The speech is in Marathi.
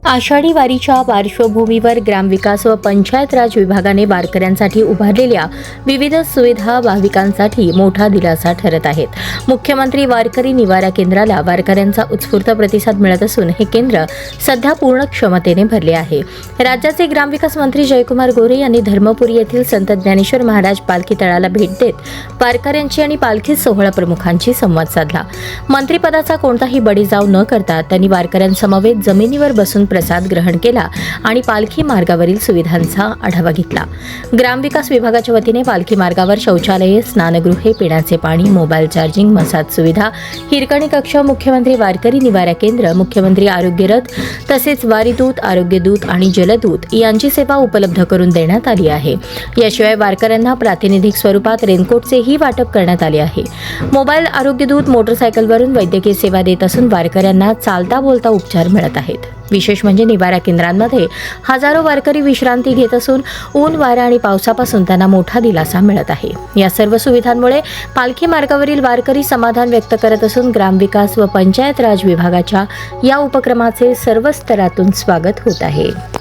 आषाढी वारीच्या पार्श्वभूमीवर ग्रामविकास व पंचायत राज विभागाने वारकऱ्यांसाठी उभारलेल्या विविध सुविधा भाविकांसाठी मोठा दिलासा ठरत आहेत. मुख्यमंत्री वारकरी निवारा केंद्राला वारकऱ्यांचा उत्स्फूर्त प्रतिसाद मिळत असून हे केंद्र सध्या पूर्ण क्षमतेने भरले आहे. राज्याचे ग्रामविकास मंत्री जयकुमार गोरे यांनी धर्मपुरी येथील संत ज्ञानेश्वर महाराज पालखी तळाला भेट देत वारकऱ्यांची आणि पालखी सोहळा प्रमुखांशी संवाद साधला. मंत्रिपदाचा कोणताही बडीजाव न करता त्यांनी वारकऱ्यांसमवेत जमिनीवर बसून प्रसाद ग्रहण केला आणि पालखी मार्गावरील सुविधांचा आढावा घेतला. ग्रामविकास विभागाच्या वतीने पालखी मार्गावर शौचालये, स्नानगृहे, पिण्याचे पाणी, मोबाईल चार्जिंग, मसाज सुविधा, हिरकणी कक्ष, मुख्यमंत्री वारकरी निवारा केंद्र, मुख्यमंत्री आरोग्य रथ तसेच वारीदूत, आरोग्यदूत आणि जलदूत यांची सेवा उपलब्ध करून देण्यात आली आहे. याशिवाय वारकऱ्यांना प्रातिनिधिक स्वरूपात रेनकोटचेही वाटप करण्यात आले आहे. मोबाईल आरोग्यदूत मोटरसायकलवरून वैद्यकीय सेवा देत असून वारकऱ्यांना चालता बोलता उपचार मिळत आहेत. विशेष म्हणजे निवारा केंद्रांमध्ये हजारो वारकरी विश्रांती घेत असून ऊन, वारा आणि पावसापासून त्यांना मोठा दिलासा मिळत आहे. या सर्व सुविधांमुळे पालखी मार्गावरील वारकरी समाधान व्यक्त करत असून ग्रामविकास व पंचायत राज विभागाच्या या उपक्रमाचे सर्व स्तरातून स्वागत होत आहे.